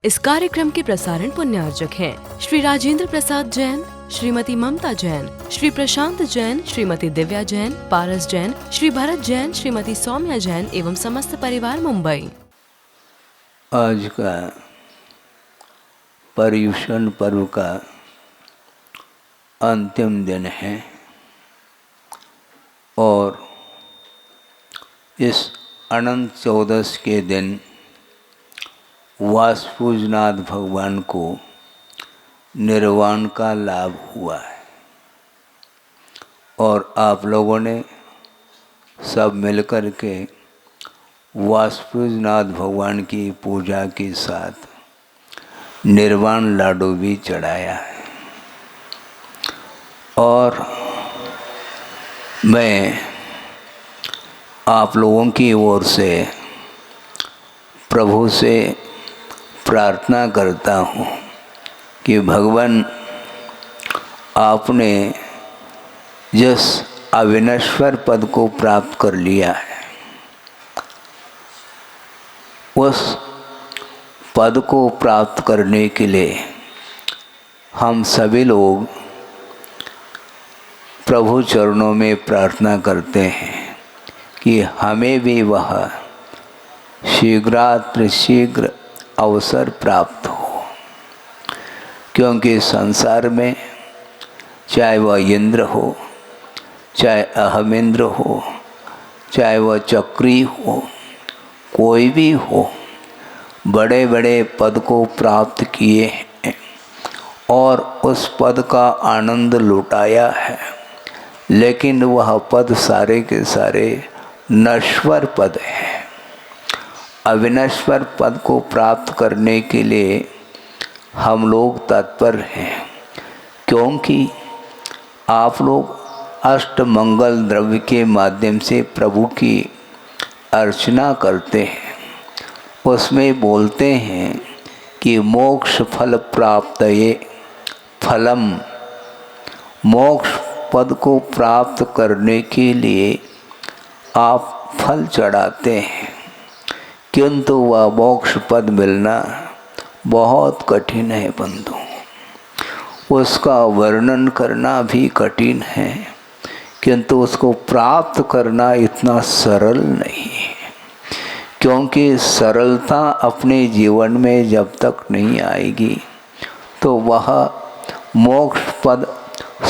इस कार्यक्रम के प्रसारण पुण्यार्जक हैं श्री राजेंद्र प्रसाद जैन, श्रीमती ममता जैन, श्री प्रशांत जैन, श्रीमती दिव्या जैन, पारस जैन, श्री भरत जैन, श्रीमती सौम्या जैन एवं समस्त परिवार मुंबई। आज का पर्युषण पर्व का अंतिम दिन है और इस अनंत चौदस के दिन वासुपूजनाथ भगवान को निर्वाण का लाभ हुआ है और आप लोगों ने सब मिलकर के वासुपूजनाथ भगवान की पूजा के साथ निर्वाण लाडू भी चढ़ाया है। और मैं आप लोगों की ओर से प्रभु से प्रार्थना करता हूँ कि भगवान आपने जिस अविनश्वर पद को प्राप्त कर लिया है उस पद को प्राप्त करने के लिए हम सभी लोग प्रभु चरणों में प्रार्थना करते हैं कि हमें भी वह शीघ्रातिशीघ्र अवसर प्राप्त हो, क्योंकि संसार में चाहे वह इंद्र हो, चाहे अहमिंद्र हो, चाहे वह चक्री हो, कोई भी हो, बड़े बड़े पद को प्राप्त किए हैं और उस पद का आनंद लुटाया है, लेकिन वह पद सारे के सारे नश्वर पद है। अविनश्वर पद को प्राप्त करने के लिए हम लोग तत्पर हैं, क्योंकि आप लोग अष्टमंगल द्रव्य के माध्यम से प्रभु की अर्चना करते हैं। उसमें बोलते हैं कि मोक्ष फल प्राप्तये फलम, मोक्ष पद को प्राप्त करने के लिए आप फल चढ़ाते हैं, किंतु वह मोक्ष पद मिलना बहुत कठिन है बंधु। उसका वर्णन करना भी कठिन है, किंतु उसको प्राप्त करना इतना सरल नहीं है, क्योंकि सरलता अपने जीवन में जब तक नहीं आएगी तो वह मोक्ष पद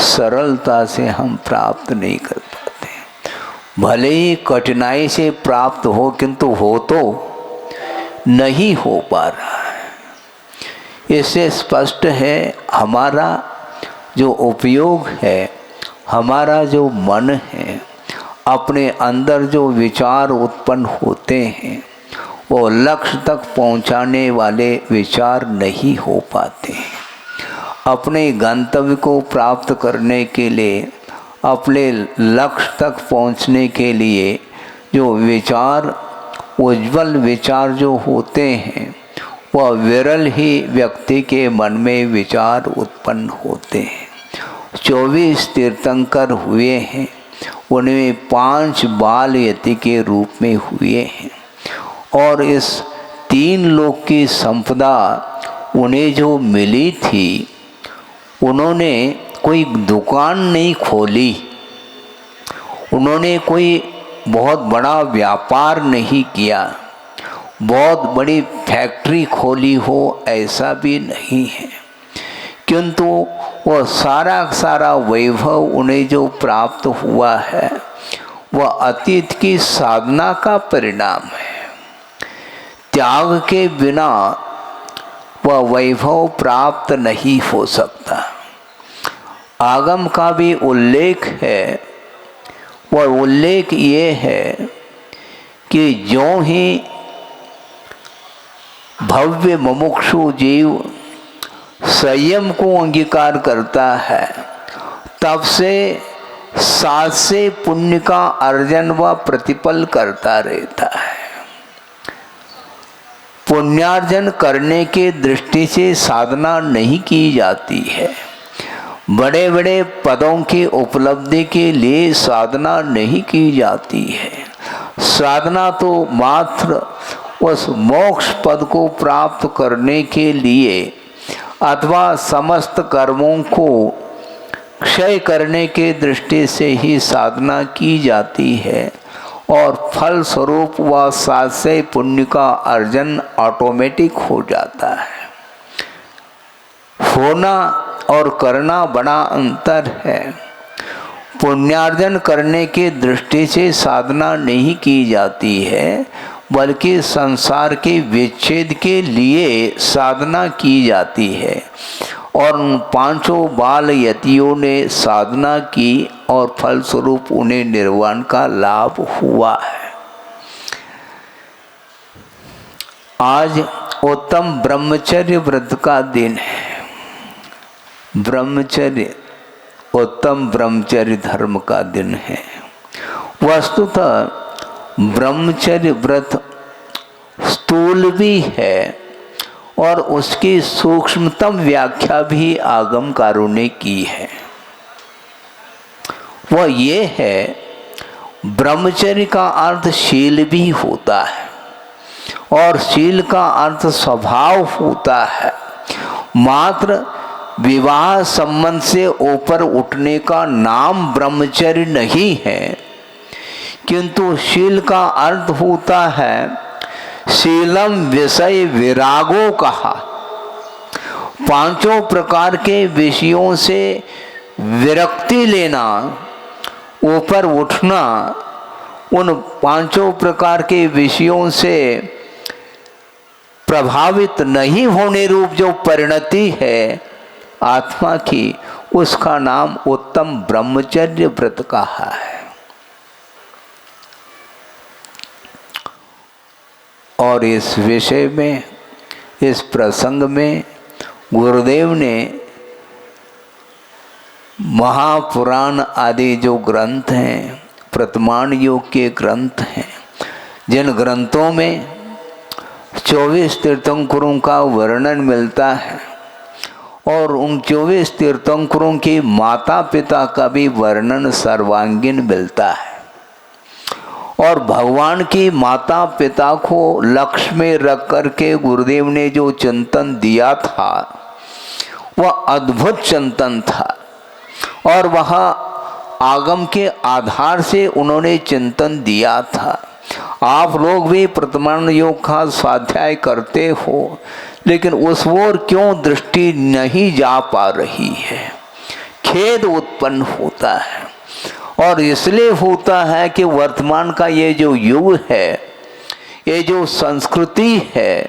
सरलता से हम प्राप्त नहीं कर पाते। भले ही कठिनाई से प्राप्त हो, किंतु हो तो नहीं हो पा रहा है। इससे स्पष्ट है हमारा जो उपयोग है, हमारा जो मन है, अपने अंदर जो विचार उत्पन्न होते हैं वो लक्ष्य तक पहुंचाने वाले विचार नहीं हो पाते। अपने गंतव्य को प्राप्त करने के लिए, अपने लक्ष्य तक पहुंचने के लिए जो विचार, उज्ज्वल विचार जो होते हैं, वह विरल ही व्यक्ति के मन में विचार उत्पन्न होते हैं। 24 तीर्थंकर हुए हैं, उनमें 5 बाल यति के रूप में हुए हैं और इस 3 लोक की संपदा उन्हें जो मिली थी, उन्होंने कोई दुकान नहीं खोली, उन्होंने कोई बहुत बड़ा व्यापार नहीं किया, बहुत बड़ी फैक्ट्री खोली हो ऐसा भी नहीं है, किंतु वह सारा वैभव उन्हें जो प्राप्त हुआ है वह अतीत की साधना का परिणाम है। त्याग के बिना वह वैभव प्राप्त नहीं हो सकता। आगम का भी उल्लेख है, वह उल्लेख ये है कि ज्यों ही भव्य मुमुक्षु जीव संयम को अंगीकार करता है, तब से साथ से पुण्य का अर्जन व प्रतिपल करता रहता है। पुण्यार्जन करने के दृष्टि से साधना नहीं की जाती है। बड़े बड़े पदों की उपलब्धि के लिए साधना नहीं की जाती है। साधना तो मात्र उस मोक्ष पद को प्राप्त करने के लिए अथवा समस्त कर्मों को क्षय करने के दृष्टि से ही साधना की जाती है और फल स्वरूप वह साधसे पुण्य का अर्जन ऑटोमेटिक हो जाता है। होना और करना बड़ा अंतर है। पुण्यार्जन करने के दृष्टि से साधना नहीं की जाती है, बल्कि संसार के विच्छेद के लिए साधना की जाती है। और उन पांचों बाल यतियों ने साधना की और फलस्वरूप उन्हें निर्वाण का लाभ हुआ है। आज उत्तम ब्रह्मचर्य व्रत का दिन है। ब्रह्मचर्य उत्तम ब्रह्मचर्य धर्म का दिन है। वस्तुतः ब्रह्मचर्य व्रत स्थूल भी है और उसकी सूक्ष्मतम व्याख्या भी आगमकारों ने की है। वह ये है, ब्रह्मचर्य का अर्थ शील भी होता है और शील का अर्थ स्वभाव होता है। मात्र विवाह संबंध से ऊपर उठने का नाम ब्रह्मचर्य नहीं है, किंतु शील का अर्थ होता है शीलम विषय विरागो कहा। पांचों प्रकार के विषयों से विरक्ति लेना, ऊपर उठना, उन पांचों प्रकार के विषयों से प्रभावित नहीं होने रूप जो परिणति है आत्मा की, उसका नाम उत्तम ब्रह्मचर्य व्रत कहा है। और इस विषय में, इस प्रसंग में गुरुदेव ने महापुराण आदि जो ग्रंथ हैं, प्रतमान योग के ग्रंथ हैं, जिन ग्रंथों में 24 तीर्थंकरों का वर्णन मिलता है और उन 24 तीर्थंकरों के माता पिता का भी वर्णन सर्वांगीण मिलता है। और भगवान की माता पिता को लक्ष्य में रख कर के गुरुदेव ने जो चिंतन दिया था वह अद्भुत चिंतन था और वह आगम के आधार से उन्होंने चिंतन दिया था। आप लोग भी प्रतमान योग का स्वाध्याय करते हो, लेकिन उस ओर क्यों दृष्टि नहीं जा पा रही है? खेद उत्पन्न होता है और इसलिए होता है कि वर्तमान का ये जो युग है, ये जो संस्कृति है,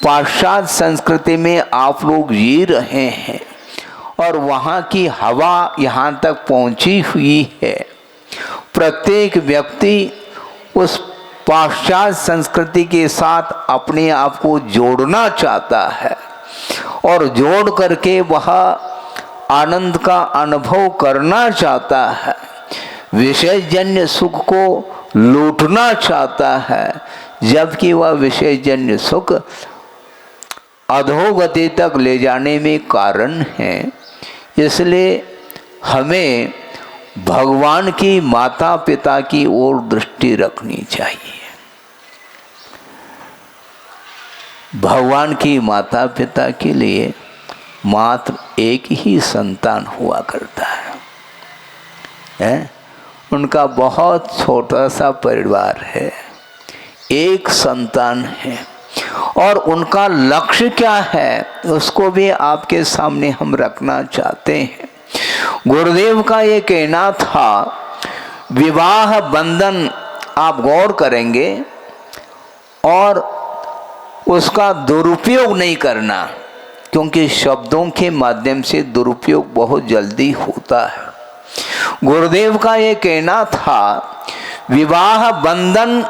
पाश्चात्य संस्कृति में आप लोग जी रहे हैं और वहाँ की हवा यहाँ तक पहुँची हुई है। प्रत्येक व्यक्ति उस पाश्चात्य संस्कृति के साथ अपने आप को जोड़ना चाहता है और जोड़ करके वह आनंद का अनुभव करना चाहता है, विषयजन्य सुख को लूटना चाहता है, जबकि वह विषयजन्य सुख अधोगति तक ले जाने में कारण है। इसलिए हमें भगवान की माता पिता की ओर दृष्टि रखनी चाहिए। भगवान की माता पिता के लिए मात्र एक ही संतान हुआ करता है? उनका बहुत छोटा सा परिवार है, एक संतान है और उनका लक्ष्य क्या है उसको भी आपके सामने हम रखना चाहते हैं। गुरुदेव का ये कहना था, विवाह बंधन आप गौर करेंगे और उसका दुरुपयोग नहीं करना, क्योंकि शब्दों के माध्यम से दुरुपयोग बहुत जल्दी होता है। गुरुदेव का ये कहना था, विवाह बंधन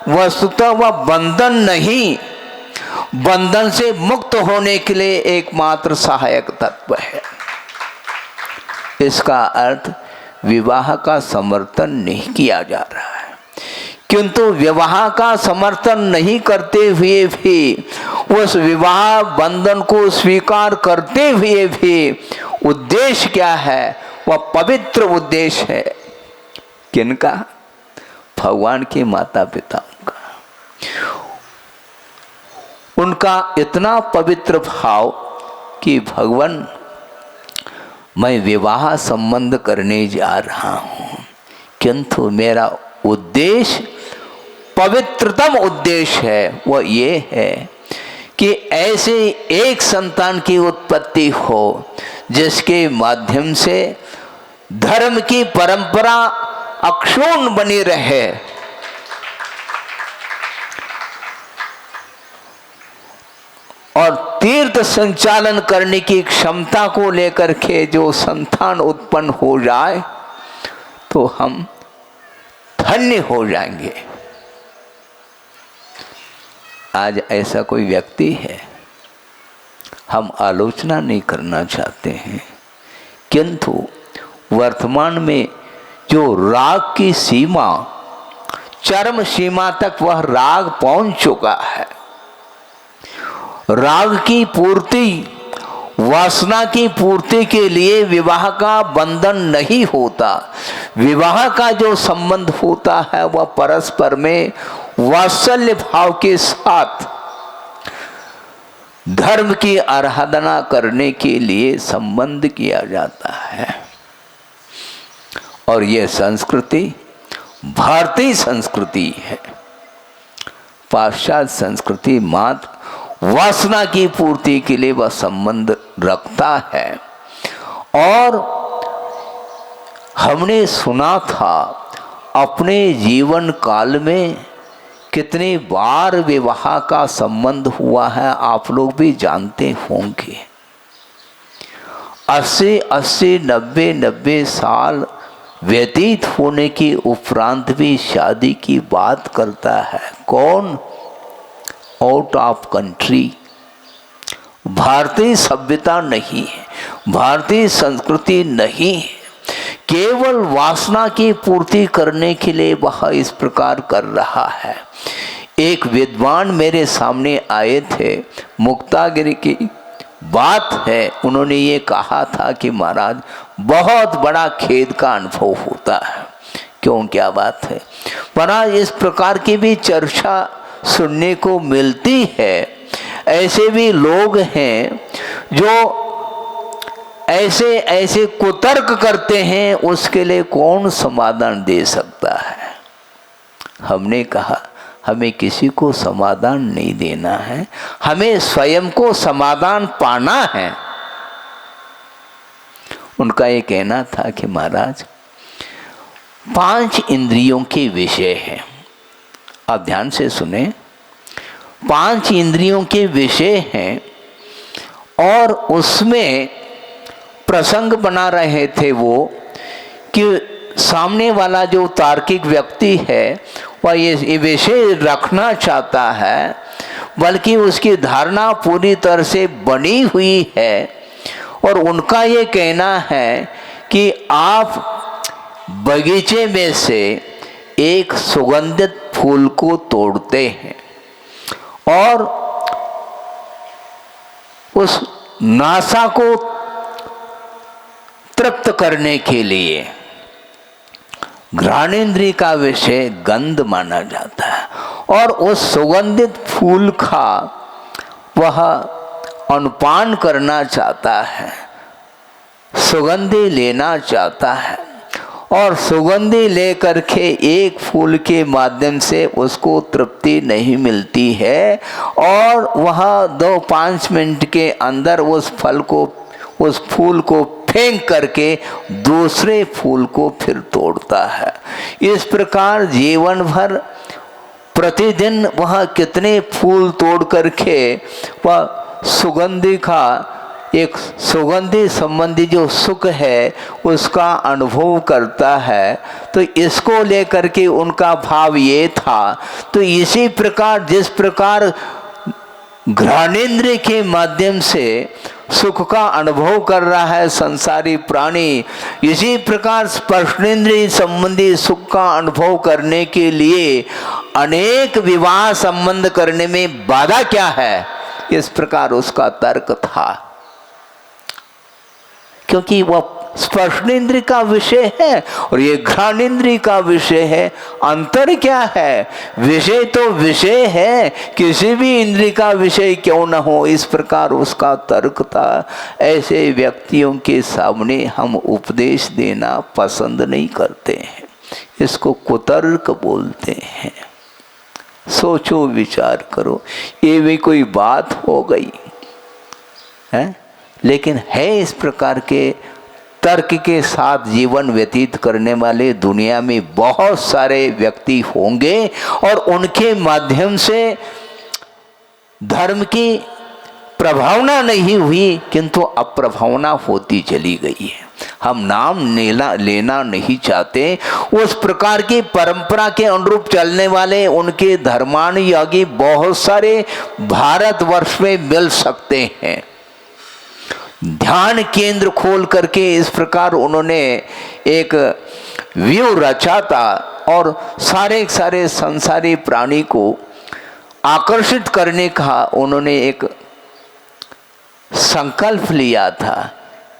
वस्तुतः वह बंधन नहीं, बंधन से मुक्त होने के लिए एकमात्र सहायक तत्व है। इसका अर्थ विवाह का समर्थन नहीं किया जा रहा है, किंतु विवाह का समर्थन नहीं करते हुए भी, उस विवाह बंधन को स्वीकार करते हुए भी उद्देश्य क्या है? वह पवित्र उद्देश्य है। किनका? भगवान के माता पिताओं का। उनका इतना पवित्र भाव कि भगवान मैं विवाह संबंध करने जा रहा हूँ, किंतु मेरा उद्देश्य पवित्रतम उद्देश्य है वो ये है कि ऐसे एक संतान की उत्पत्ति हो जिसके माध्यम से धर्म की परंपरा अक्षुण्ण बनी रहे और तीर्थ संचालन करने की क्षमता को लेकर के जो संतान उत्पन्न हो जाए तो हम धन्य हो जाएंगे। आज ऐसा कोई व्यक्ति है, हम आलोचना नहीं करना चाहते हैं, किंतु वर्तमान में जो राग की सीमा, चरम सीमा तक वह राग पहुंच चुका है। राग की पूर्ति, वासना की पूर्ति के लिए विवाह का बंधन नहीं होता। विवाह का जो संबंध होता है वह परस्पर में वात्सल्य भाव के साथ धर्म की आराधना करने के लिए संबंध किया जाता है। और यह संस्कृति भारतीय संस्कृति है। पाश्चात्य संस्कृति मात्र वासना की पूर्ति के लिए वह संबंध रखता है। और हमने सुना था अपने जीवन काल में कितनी बार विवाह का संबंध हुआ है, आप लोग भी जानते होंगे। 80, 90 साल व्यतीत होने के उपरांत भी शादी की बात करता है कौन? Out of country. भारतीय सभ्यता नहीं है, भारतीय संस्कृति नहीं है। केवल वासना की पूर्ति करने के लिए वह इस प्रकार कर रहा है। एक विद्वान मेरे सामने आए थे, मुक्तागिरी की बात है, उन्होंने ये कहा था कि महाराज बहुत बड़ा खेद का अनुभव होता है। क्यों, क्या बात है? पर इस प्रकार की भी चर्चा सुनने को मिलती है। ऐसे भी लोग हैं जो ऐसे ऐसे कुतर्क करते हैं, उसके लिए कौन समाधान दे सकता है? हमने कहा हमें किसी को समाधान नहीं देना है, हमें स्वयं को समाधान पाना है। उनका ये कहना था कि महाराज 5 इंद्रियों के विषय है, आप ध्यान से सुने। 5 इंद्रियों के विषय हैं और उसमें प्रसंग बना रहे थे वो कि सामने वाला जो तार्किक व्यक्ति है वह ये विषय रखना चाहता है, बल्कि उसकी धारणा पूरी तरह से बनी हुई है। और उनका ये कहना है कि आप बगीचे में से एक सुगंधित फूल को तोड़ते हैं और उस नासा को तृप्त करने के लिए घ्राणेन्द्रिय का विषय गंध माना जाता है और उस सुगंधित फूल का वह अनुपान करना चाहता है, सुगंधि लेना चाहता है और सुगंधि लेकर के एक फूल के माध्यम से उसको तृप्ति नहीं मिलती है और वह 2-5 मिनट के अंदर उस फूल को फेंक करके दूसरे फूल को फिर तोड़ता है। इस प्रकार जीवन भर प्रतिदिन वह कितने फूल तोड़ करके वह सुगंधि का एक सुगंधि संबंधी जो सुख है उसका अनुभव करता है। तो इसको लेकर के उनका भाव ये था। तो इसी प्रकार जिस प्रकार घ्राणेन्द्रिय के माध्यम से सुख का अनुभव कर रहा है संसारी प्राणी, इसी प्रकार स्पर्शेंद्रिय संबंधी सुख का अनुभव करने के लिए अनेक विवाह संबंध करने में बाधा क्या है, इस प्रकार उसका तर्क था। क्योंकि वह स्पर्शेंद्रिय का विषय है और ये घ्राणेंद्रिय का विषय है। अंतर क्या है? विषय तो विषय है, किसी भी इंद्रिय का विषय क्यों न हो, इस प्रकार उसका तर्क था। ऐसे व्यक्तियों के सामने हम उपदेश देना पसंद नहीं करते हैं, इसको कुतर्क बोलते हैं। सोचो, विचार करो, ये भी कोई बात हो गई है? लेकिन है इस प्रकार के तर्क के साथ जीवन व्यतीत करने वाले दुनिया में बहुत सारे व्यक्ति होंगे और उनके माध्यम से धर्म की प्रभावना नहीं हुई किंतु अप्रभावना होती चली गई है। हम नाम लेना नहीं चाहते। उस प्रकार की परंपरा के अनुरूप चलने वाले उनके धर्मानुयागी बहुत सारे भारतवर्ष में मिल सकते हैं। ध्यान केंद्र खोल करके इस प्रकार उन्होंने एक व्यू रचा था और सारे संसारी प्राणी को आकर्षित करने का उन्होंने एक संकल्प लिया था,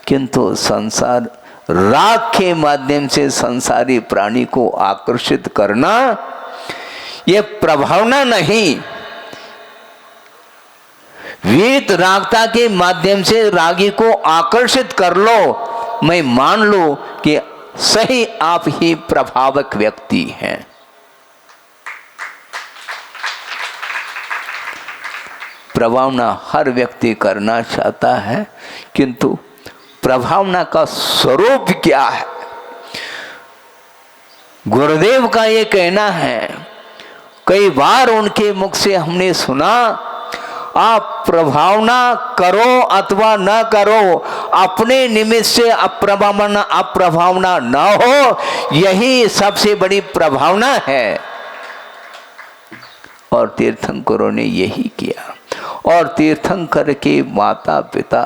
किंतु संसार राग के माध्यम से संसारी प्राणी को आकर्षित करना यह प्रभावना नहीं। वीत रागता के माध्यम से रागी को आकर्षित कर लो, मैं मान लो कि सही आप ही प्रभावक व्यक्ति हैं। प्रभावना हर व्यक्ति करना चाहता है, किंतु प्रभावना का स्वरूप क्या है? गुरुदेव का ये कहना है, कई बार उनके मुख से हमने सुना, आप प्रभावना करो अथवा न करो, अपने निमित्त से अप्रभावना न हो, यही सबसे बड़ी प्रभावना है। और तीर्थंकरों ने यही किया। और तीर्थंकर के माता पिता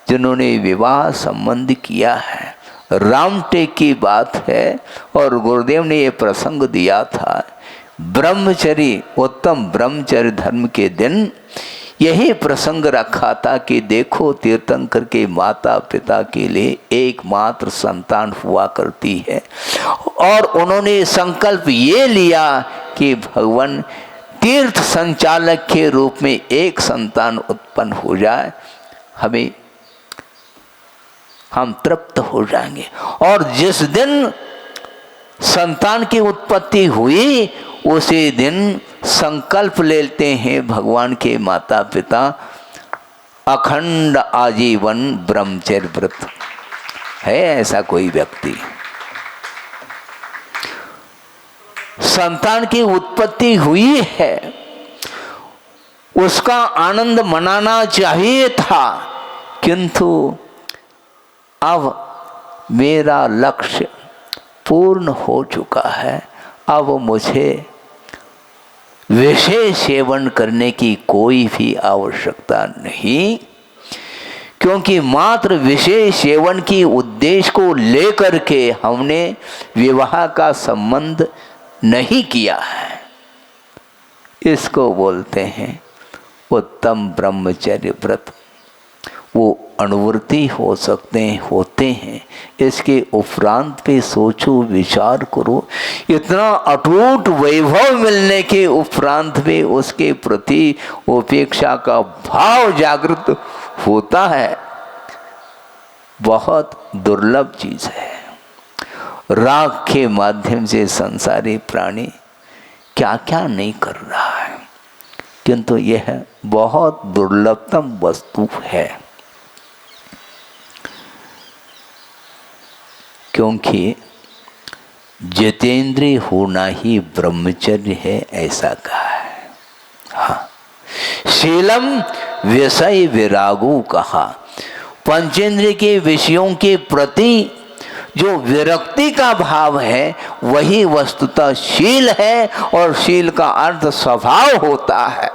जिन्होंने विवाह संबंध किया है, रामटेक की बात है और गुरुदेव ने ये प्रसंग दिया था, ब्रह्मचर्य, उत्तम ब्रह्मचर्य धर्म के दिन यही प्रसंग रखा था कि देखो तीर्थंकर के माता पिता के लिए एकमात्र संतान हुआ करती है और उन्होंने संकल्प ये लिया कि भगवान तीर्थ संचालक के रूप में एक संतान उत्पन्न हो जाए, हम तृप्त हो जाएंगे। और जिस दिन संतान की उत्पत्ति हुई उसी दिन संकल्प लेते हैं भगवान के माता पिता, अखंड आजीवन ब्रह्मचर्य व्रत। है ऐसा कोई व्यक्ति? संतान की उत्पत्ति हुई है, उसका आनंद मनाना चाहिए था, किंतु अब मेरा लक्ष्य पूर्ण हो चुका है, अब मुझे विषय सेवन करने की कोई भी आवश्यकता नहीं, क्योंकि मात्र विषय सेवन की उद्देश्य को लेकर के हमने विवाह का संबंध नहीं किया है। इसको बोलते हैं उत्तम ब्रह्मचर्य व्रत। वो अनुवर्ती हो सकते हैं, होते हैं, इसके उपरांत पे सोचो, विचार करो। इतना अटूट वैभव मिलने के उपरांत में उसके प्रति उपेक्षा का भाव जागृत होता है, बहुत दुर्लभ चीज है। राग के माध्यम से संसारी प्राणी क्या क्या नहीं कर रहा है, किंतु यह बहुत दुर्लभतम वस्तु है, क्योंकि जितेंद्रिय होना ही ब्रह्मचर्य है, ऐसा कहा है। हाँ, शीलम विषय विरागो कहा, पंचेंद्रिय के विषयों के प्रति जो विरक्ति का भाव है वही वस्तुतः शील है, और शील का अर्थ स्वभाव होता है।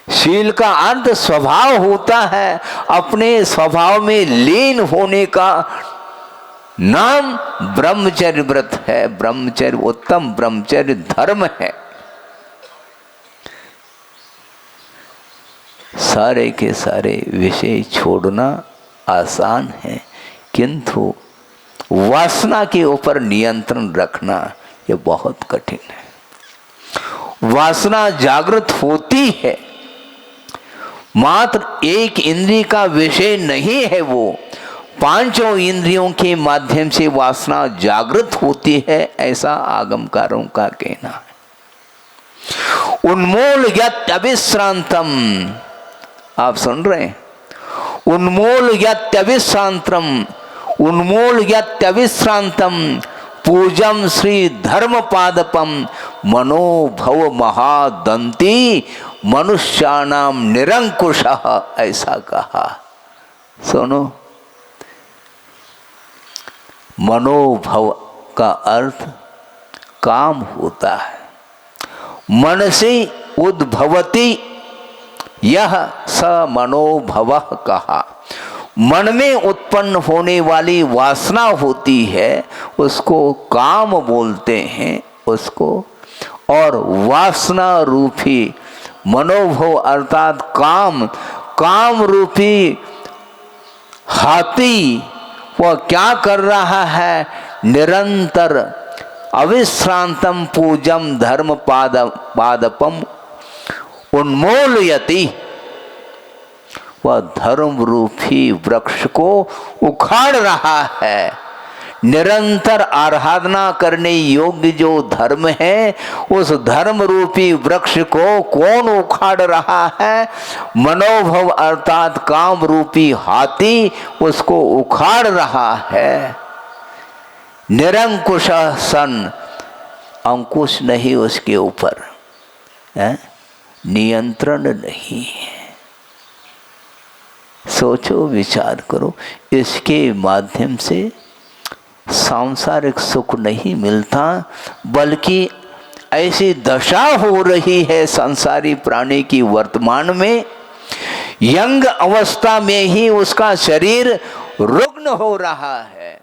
शील का अर्थ स्वभाव होता है, अपने स्वभाव में लीन होने का नाम ब्रह्मचर्य व्रत है। ब्रह्मचर्य उत्तम ब्रह्मचर्य धर्म है। सारे के सारे विषय छोड़ना आसान है, किंतु वासना के ऊपर नियंत्रण रखना ये बहुत कठिन है। वासना जागृत होती है, मात्र एक इंद्रिय का विषय नहीं है वो, पांचों इंद्रियों के माध्यम से वासना जागृत होती है, ऐसा आगमकारों का कहना है। उन्मूल यत् अविश्रांतम, आप सुन रहे हैं, उन्मूल यत् अविश्रांतम, उन्मूल यत् अविश्रांतम पूजम श्री धर्म पादपम मनोभव महादंती मनुष्याणाम निरंकुश, ऐसा कहा। सुनो, मनोभव का अर्थ काम होता है। मन से उद्भवती यह स मनोभव कहा। मन में उत्पन्न होने वाली वासना होती है, उसको काम बोलते हैं उसको। और वासना रूपी मनोभव अर्थात काम, काम रूपी हाथी वह क्या कर रहा है, निरंतर अविश्रांतम पूजम धर्म पादपम उन्मूलयति, वह धर्म रूपी वृक्ष को उखाड़ रहा है। निरंतर आराधना करने योग्य जो धर्म है, उस धर्म रूपी वृक्ष को कौन उखाड़ रहा है? मनोभव अर्थात काम रूपी हाथी उसको उखाड़ रहा है। निरंकुश सन, अंकुश नहीं उसके ऊपर, नियंत्रण नहीं है। सोचो, विचार करो, इसके माध्यम से सांसारिक सुख नहीं मिलता, बल्कि ऐसी दशा हो रही है संसारी प्राणी की वर्तमान में। यंग अवस्था में ही उसका शरीर रुग्ण हो रहा है,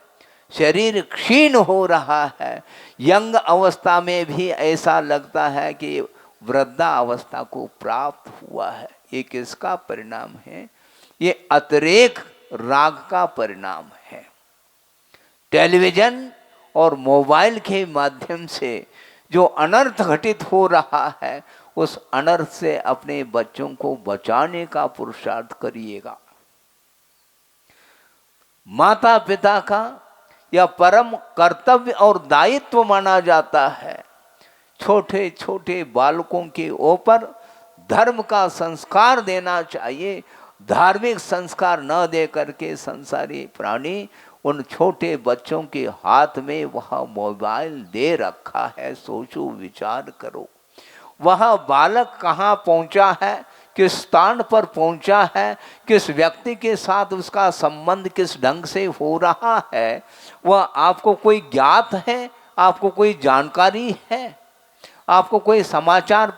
शरीर क्षीण हो रहा है। यंग अवस्था में भी ऐसा लगता है कि वृद्धा अवस्था को प्राप्त हुआ है। ये किसका परिणाम है? ये अतिरेक राग का परिणाम है। टेलीविजन और मोबाइल के माध्यम से जो अनर्थ घटित हो रहा है, उस अनर्थ से अपने बच्चों को बचाने का पुरुषार्थ करिएगा। माता पिता का यह परम कर्तव्य और दायित्व माना जाता है। छोटे छोटे बालकों के ऊपर धर्म का संस्कार देना चाहिए। धार्मिक संस्कार न दे करके संसारी प्राणी उन छोटे बच्चों के हाथ में वह मोबाइल दे रखा है। सोचो, विचार करो, वह बालक कहाँ पहुँचा है, किस स्थान पर पहुँचा है, किस व्यक्ति के साथ उसका संबंध किस ढंग से हो रहा है, वह आपको कोई ज्ञात है? आपको कोई जानकारी है? आपको कोई समाचार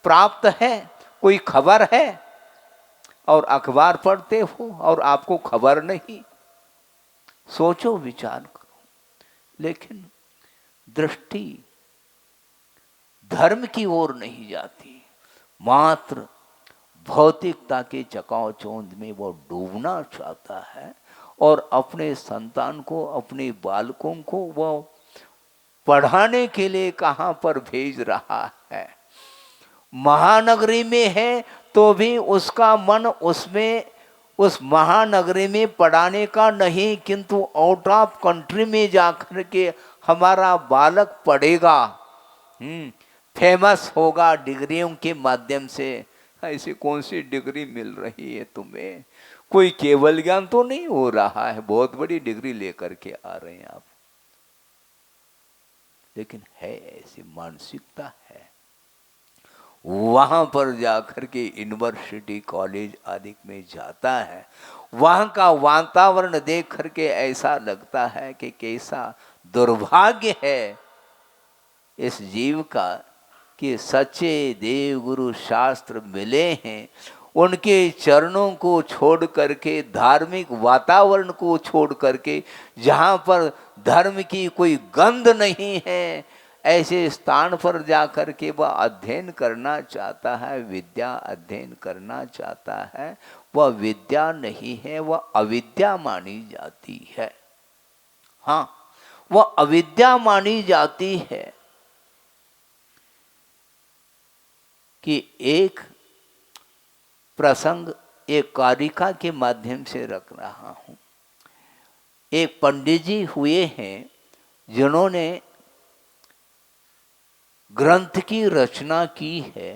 प्राप्त है? कोई खबर है? और अखबार पढ़ते हो और आपको खबर नहीं। सोचो, विचार करो। लेकिन दृष्टि धर्म की ओर नहीं जाती, मात्र भौतिकता के चकाचौंध में वो डूबना चाहता है और अपने संतान को, अपने बालकों को वो पढ़ाने के लिए कहाँ पर भेज रहा है। महानगरी में है तो भी उसका मन उसमें, उस महानगरी में पढ़ाने का नहीं, किंतु आउट ऑफ कंट्री में जाकर के हमारा बालक पढ़ेगा, फेमस होगा डिग्रियों के माध्यम से। ऐसी कौन सी डिग्री मिल रही है तुम्हें? कोई केवल ज्ञान तो नहीं हो रहा है, बहुत बड़ी डिग्री लेकर के आ रहे हैं आप। लेकिन है ऐसी मानसिकता है। वहाँ पर जाकर के यूनिवर्सिटी कॉलेज आदि में जाता है, वहाँ का वातावरण देख करके ऐसा लगता है कि कैसा दुर्भाग्य है इस जीव का कि सच्चे देव गुरु शास्त्र मिले हैं, उनके चरणों को छोड़ करके, धार्मिक वातावरण को छोड़ करके, जहाँ पर धर्म की कोई गंध नहीं है, ऐसे स्थान पर जाकर के वह अध्ययन करना चाहता है, विद्या अध्ययन करना चाहता है, वह विद्या नहीं है, वह अविद्या मानी जाती है। हाँ, वह अविद्या मानी जाती है कि एक प्रसंग एक कारिका के माध्यम से रख रहा हूं। एक पंडित जी हुए हैं जिन्होंने ग्रंथ की रचना की है।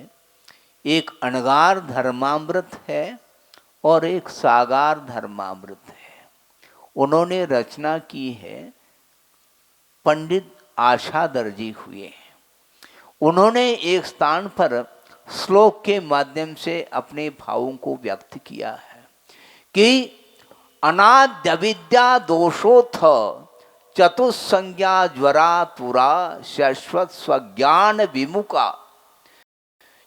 एक अणगार धर्मामृत है और एक सागार धर्मामृत है। उन्होंने रचना की है, पंडित आशादर जी हुए हैं। उन्होंने एक स्थान पर श्लोक के माध्यम से अपने भावों को व्यक्त किया है कि अनाद्य विद्या दोषोथ चतुस्संज्ञा ज्वरा तुरा शाश्वत स्वज्ञान विमुखा,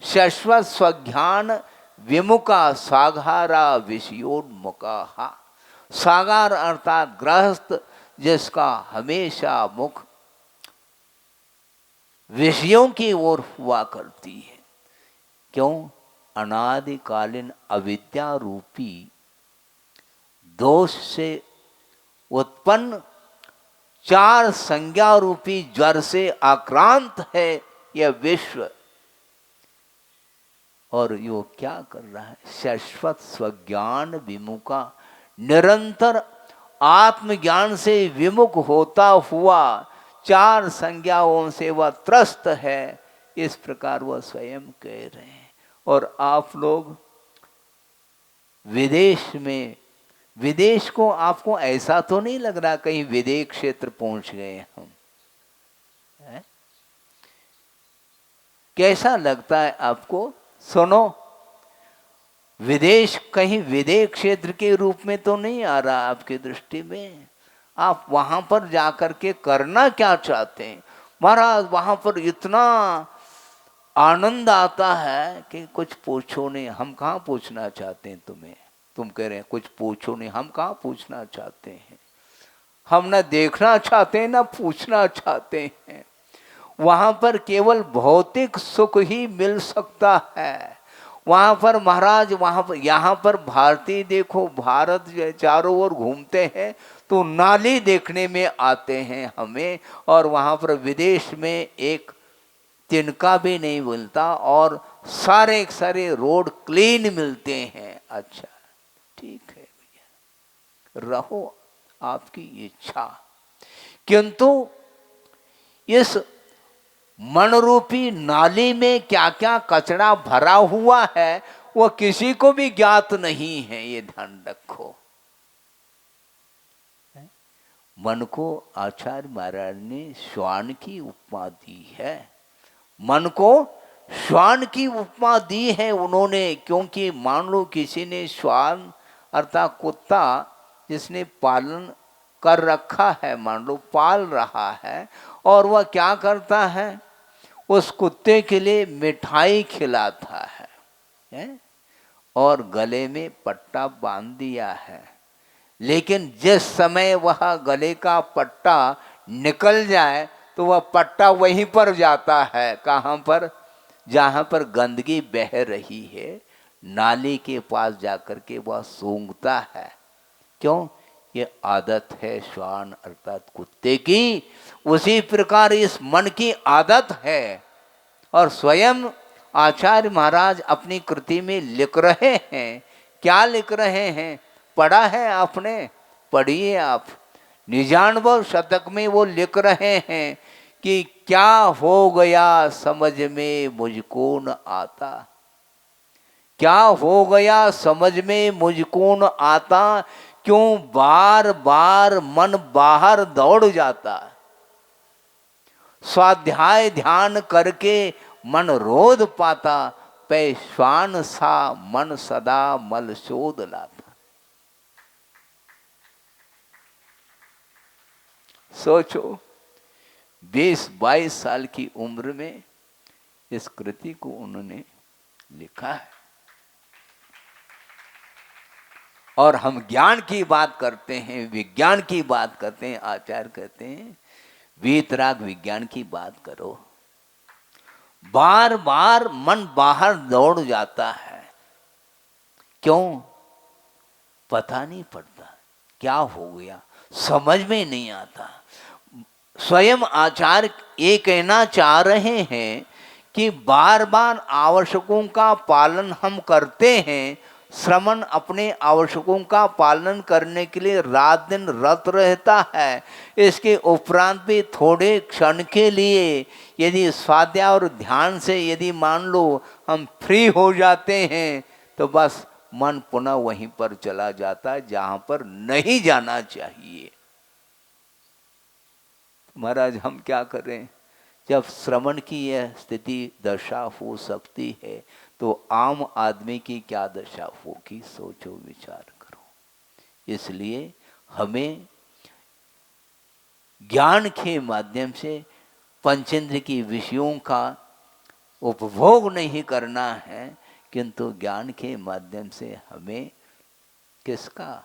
शाश्वत स्वज्ञान विमुखा सागारा विषयोन्मुखा। सागार अर्थात गृहस्थ जिसका हमेशा मुख विषयों की ओर हुआ करती है। क्यों? अनादिकालीन अविद्या रूपी दोष से उत्पन्न चार संज्ञा रूपी ज्वर से आक्रांत है यह विश्व। और यो क्या कर रहा है? शाश्वत स्वज्ञान विमुखा, निरंतर आत्मज्ञान से विमुख होता हुआ चार संज्ञाओं से वह त्रस्त है, इस प्रकार वह स्वयं कह रहे हैं। और आप लोग विदेश में, विदेश को आपको ऐसा तो नहीं लग रहा कहीं विदेश क्षेत्र पहुंच गए हम? है? कैसा लगता है आपको? सुनो, विदेश कहीं विदेश क्षेत्र के रूप में तो नहीं आ रहा आपकी दृष्टि में। आप वहां पर जाकर के करना क्या चाहते हैं? महाराज वहां पर इतना आनंद आता है कि कुछ पूछो नहीं। हम कहाँ पूछना चाहते हैं तुम्हें? तुम कह रहे हैं कुछ पूछो नहीं, हम कहाँ पूछना चाहते हैं? हम ना देखना चाहते हैं ना पूछना चाहते हैं। वहां पर केवल भौतिक सुख ही मिल सकता है। वहां पर महाराज, वहां पर, यहाँ पर भारतीय देखो, भारत चारों ओर घूमते हैं तो नाली देखने में आते हैं हमें, और वहां पर विदेश में एक तिनका भी नहीं मिलता और सारे सारे रोड क्लीन मिलते हैं। अच्छा ठीक है भैया, रहो आपकी इच्छा। किंतु इस मन रूपी नाली में क्या क्या कचरा भरा हुआ है वह किसी को भी ज्ञात नहीं है, ये ध्यान रखो। मन को आचार्य महाराज ने श्वान की उपमा दी है। मन को श्वान की उपमा दी है उन्होंने, क्योंकि मान लो किसी ने श्वान अर्थात कुत्ता जिसने पालन कर रखा है, मान लो पाल रहा है, और वह क्या करता है? उस कुत्ते के लिए मिठाई खिलाता है और गले में पट्टा बांध दिया है। लेकिन जिस समय वह गले का पट्टा निकल जाए तो वह पट्टा वहीं पर जाता है। कहाँ पर? जहाँ पर गंदगी बह रही है, नाली के पास जाकर के वह सूंघता है। क्यों? ये आदत है श्वान अर्थात कुत्ते की। उसी प्रकार इस मन की आदत है। और स्वयं आचार्य महाराज अपनी कृति में लिख रहे हैं। क्या लिख रहे हैं? पढ़ा है आपने? पढ़िए आप। निजानव शतक में वो लिख रहे हैं कि क्या हो गया समझ में मुझको न आता, क्या हो गया समझ में मुझको न आता, क्यों बार बार मन बाहर दौड़ जाता। स्वाध्याय ध्यान करके मन रोध पाता, पे श्वान सा मन सदा मल शोध लाता। सोचो 20-22 साल की उम्र में इस कृति को उन्होंने लिखा है। और हम ज्ञान की बात करते हैं, विज्ञान की बात करते हैं। आचार्य कहते हैं वीतराग विज्ञान की बात करो, बार बार मन बाहर दौड़ जाता है। क्यों? पता नहीं पड़ता क्या हो गया, समझ में नहीं आता। स्वयं आचार्य ये कहना चाह रहे हैं कि बार बार आवश्यकों का पालन हम करते हैं, श्रमण अपने आवश्यकों का पालन करने के लिए रात दिन रत रहता है। इसके उपरांत भी थोड़े क्षण के लिए यदि स्वाध्याय और ध्यान से यदि मान लो हम फ्री हो जाते हैं तो बस मन पुनः वहीं पर चला जाता है जहां पर नहीं जाना चाहिए। महाराज हम क्या करें? जब श्रवण की यह स्थिति दशा हो सकती है तो आम आदमी की क्या दशा होगी, सोचो विचार करो। इसलिए हमें ज्ञान के माध्यम से पंचेंद्र की विषयों का उपभोग नहीं करना है, किंतु ज्ञान के माध्यम से हमें किसका?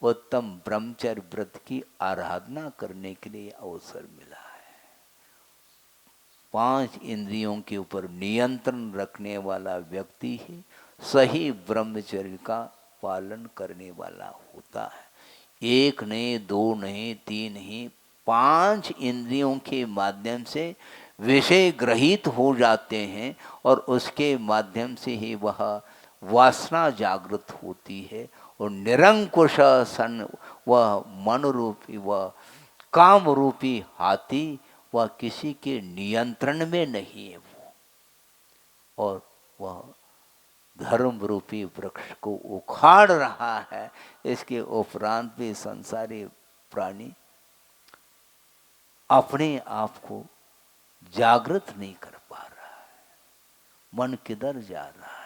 उत्तम ब्रह्मचर्य व्रत की आराधना करने के लिए अवसर मिला है। 5 इंद्रियों के ऊपर नियंत्रण रखने वाला व्यक्ति ही सही ब्रह्मचर्य का पालन करने वाला होता है। 1 नहीं, 2 नहीं, 3 नहीं, 5 इंद्रियों के माध्यम से विषय ग्रहित हो जाते हैं और उसके माध्यम से ही वह वासना जागृत होती है और निरंकुश सन वह मन रूपी वह काम रूपी हाथी वह किसी के नियंत्रण में नहीं है वो, और वह धर्म रूपी वृक्ष को उखाड़ रहा है। इसके उपरांत भी संसारी प्राणी अपने आप को जागृत नहीं कर पा रहा है। मन किधर जा रहा है?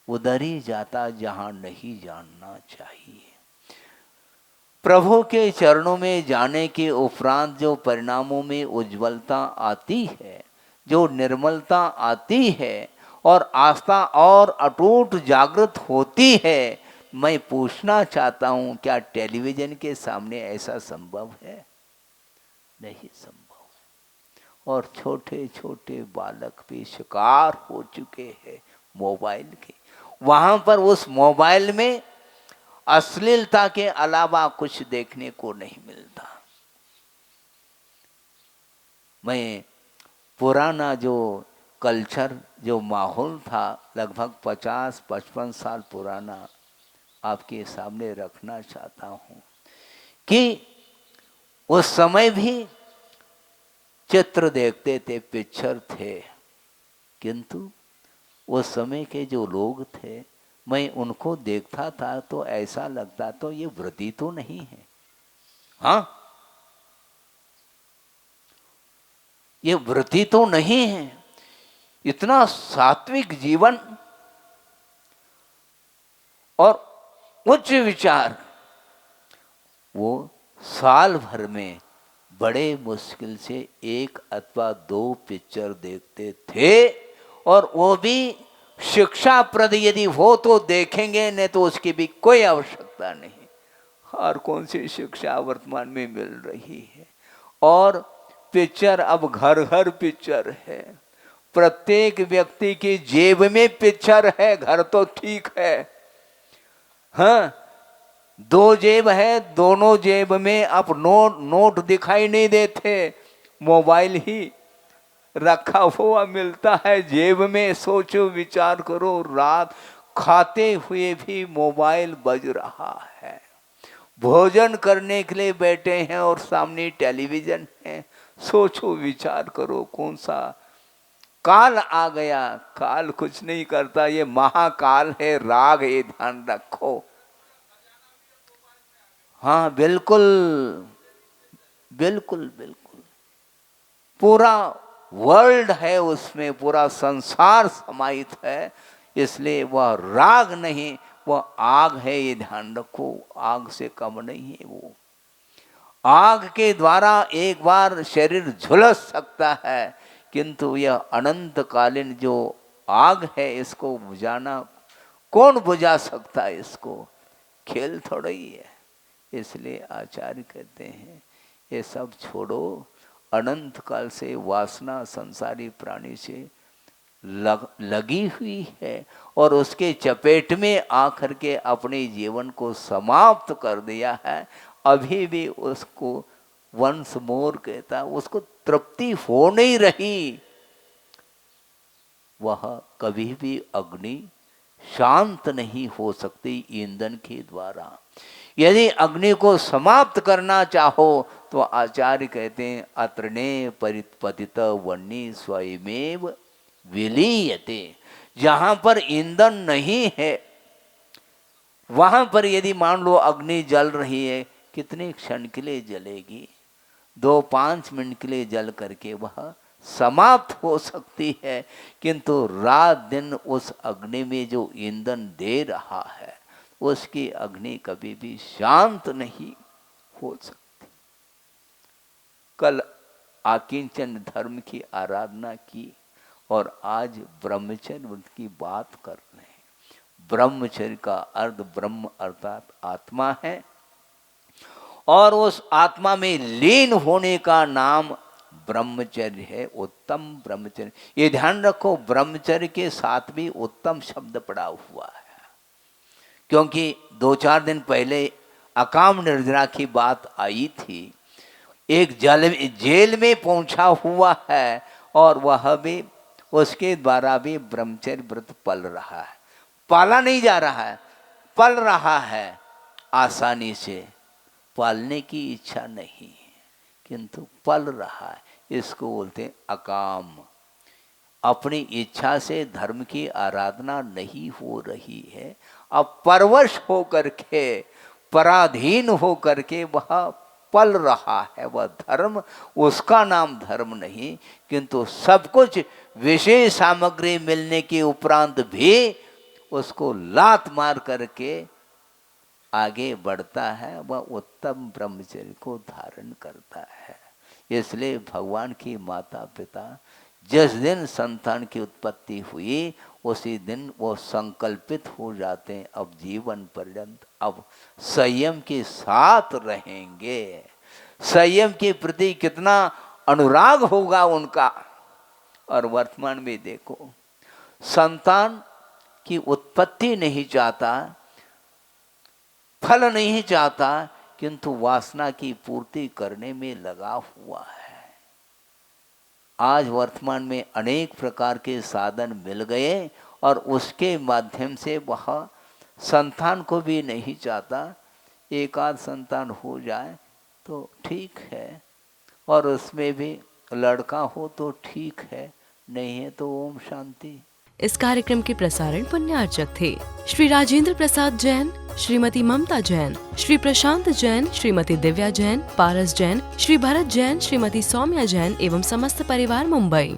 उधर ही जाता जहां नहीं जानना चाहिए। प्रभु के चरणों में जाने के उपरांत जो परिणामों में उज्ज्वलता आती है, जो निर्मलता आती है और आस्था और अटूट जागृत होती है, मैं पूछना चाहता हूं क्या टेलीविजन के सामने ऐसा संभव है? नहीं संभव। और छोटे छोटे बालक भी शिकार हो चुके हैं मोबाइल के। वहां पर उस मोबाइल में अश्लीलता के अलावा कुछ देखने को नहीं मिलता। मैं पुराना जो कल्चर जो माहौल था लगभग 50-55 साल पुराना आपके सामने रखना चाहता हूं कि उस समय भी चित्र देखते थे, पिक्चर थे, किंतु उस समय के जो लोग थे मैं उनको देखता था तो ऐसा लगता तो ये व्रती तो नहीं है। हाँ, ये व्रती तो नहीं है। इतना सात्विक जीवन और उच्च विचार, वो साल भर में बड़े मुश्किल से 1 अथवा 2 पिक्चर देखते थे, और वो भी शिक्षाप्रद यदि हो तो देखेंगे, नहीं तो उसकी भी कोई आवश्यकता नहीं। और कौन सी शिक्षा वर्तमान में मिल रही है? और पिक्चर अब घर घर पिक्चर है, प्रत्येक व्यक्ति की जेब में पिक्चर है। घर तो ठीक है, हाँ 2 जेब है, दोनों जेब में अब नोट दिखाई नहीं देते, मोबाइल ही रखा हुआ मिलता है जेब में। सोचो विचार करो, रात खाते हुए भी मोबाइल बज रहा है, भोजन करने के लिए बैठे हैं और सामने टेलीविजन है। सोचो विचार करो कौन सा काल आ गया। काल कुछ नहीं करता, ये महाकाल है, राग, ये ध्यान रखो। हाँ बिल्कुल बिल्कुल बिल्कुल, पूरा वर्ल्ड है उसमें, पूरा संसार समाहित है। इसलिए वह राग नहीं, वह आग है, ये ध्यान रखो। आग से कम नहीं है वो। आग के द्वारा एक बार शरीर झुलस सकता है, किंतु यह अनंतकालीन जो आग है इसको बुझाना कौन बुझा सकता है? इसको खेल थोड़ा ही है। इसलिए आचार्य कहते हैं ये सब छोड़ो। अनंत काल से वासना संसारी प्राणी से लगी हुई है और उसके चपेट में आकर के अपने जीवन को समाप्त कर दिया है। अभी भी उसको वंस मोर कहता, उसको तृप्ति हो नहीं रही। वह कभी भी अग्नि शांत नहीं हो सकती ईंधन के द्वारा। यदि अग्नि को समाप्त करना चाहो तो आचार्य कहते हैं अत्रने परिपतित वह्नि स्वयमेव विलीयते। जहां पर ईंधन नहीं है वहां पर यदि मान लो अग्नि जल रही है, कितने क्षण के लिए जलेगी? 2-5 मिनट के लिए जल करके वह समाप्त हो सकती है, किंतु रात दिन उस अग्नि में जो ईंधन दे रहा है उसकी अग्नि कभी भी शांत नहीं हो सकती। कल आकिंचन धर्म की आराधना की और आज ब्रह्मचर्य व्रत की बात कर रहे हैं। ब्रह्मचर्य का अर्थ ब्रह्म अर्थात आत्मा है और उस आत्मा में लीन होने का नाम ब्रह्मचर्य है, उत्तम ब्रह्मचर्य। ये ध्यान रखो, ब्रह्मचर्य के साथ भी उत्तम शब्द पड़ा हुआ है, क्योंकि 2-4 दिन पहले अकाम निर्जरा की बात आई थी। एक जेल में पहुंचा हुआ है और वह भी उसके द्वारा भी ब्रह्मचर्य व्रत पल रहा है। पाला नहीं जा रहा है, पल रहा है आसानी से। पालने की इच्छा नहीं है किंतु पल रहा है, इसको बोलते हैं अकाम। अपनी इच्छा से धर्म की आराधना नहीं हो रही है, अब परवश हो करके पराधीन हो करके वह पल रहा है। वह धर्म, उसका नाम धर्म नहीं, किंतु सब कुछ विशेष सामग्री मिलने के उपरांत भी उसको लात मार करके आगे बढ़ता है, वह उत्तम ब्रह्मचर्य को धारण करता है। इसलिए भगवान की माता पिता जिस दिन संतान की उत्पत्ति हुई उसी दिन वो संकल्पित हो जाते हैं, अब जीवन पर्यंत अब संयम के साथ रहेंगे। संयम के प्रति कितना अनुराग होगा उनका। और वर्तमान में देखो, संतान की उत्पत्ति नहीं चाहता, फल नहीं चाहता, किंतु वासना की पूर्ति करने में लगा हुआ है। आज वर्तमान में अनेक प्रकार के साधन मिल गए और उसके माध्यम से वह संतान को भी नहीं चाहता। एक आध संतान हो जाए तो ठीक है, और उसमें भी लड़का हो तो ठीक है, नहीं है तो ओम शांति। इस कार्यक्रम के प्रसारण पुण्यार्चक थे श्री राजेंद्र प्रसाद जैन, श्रीमती ममता जैन, श्री प्रशांत जैन, श्रीमती दिव्या जैन, पारस जैन, श्री भरत जैन, श्रीमती सौम्या जैन एवं समस्त परिवार, मुंबई।